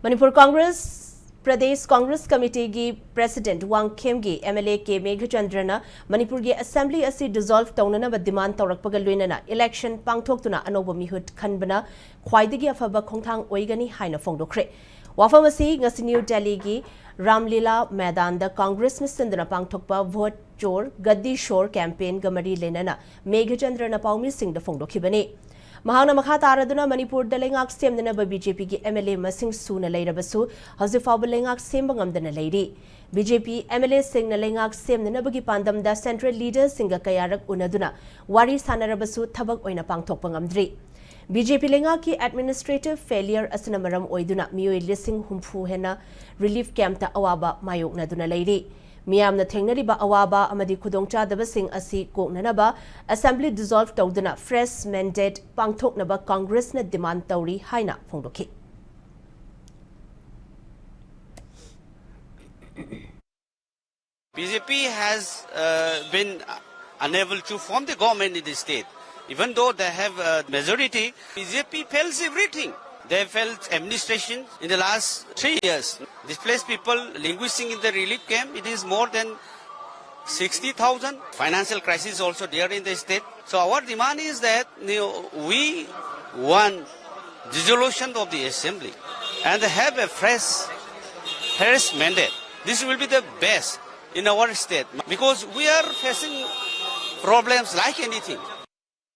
Manipur Congress Pradesh Congress Committee gi President Wang Khem gi MLA ke Meghachandrana Manipur gi Assembly asi dissolve taunana ba demand tawrakpaga loinana election pangthoktuna anoba mihut khanbana khwaidagi afaba khongthang oigani haina phongdokre wafam asi ngasi New Delhi gi Ramlila Maidan da Congress nisindana pangthokpa vote chor gaddi shore campaign gamari lenana Meghachandrana paumi singh da phongdokhibani Mahana Makataraduna Manipur the Lengak Sem the Naba BJP MLA Masing Suna later Basu, Hosifa Lengak Sembangam than a lady. BJP MLA Sing the Lengak Sem the Nabagi Pandam the central leaders Singa Kayarak Unaduna, Wari Sanarabasu Tabak Oina Pangtopangamdri. BJP Lengaki administrative failure Asanamaram Oiduna Mui Lissing Humfu Hena relief camp ta Awaba Mayok Naduna lady. Miyamna Tengnariba Awaba Amadi Kudongcha Dabasing Asi Koknanaba Assembly dissolved Tawdana fresh mandate Pangtoknaba Congress na demand Tauri Haina Phongdoki. BJP has been unable to form the government in the state. Even though they have a majority, BJP fails everything. They failed administration in the last 3 years. Displaced people languishing in the relief camp, it is more than 60,000. Financial crisis also there in the state. So our demand is that we want dissolution of the assembly and have a fresh mandate. This will be the best in our state because we are facing problems like anything.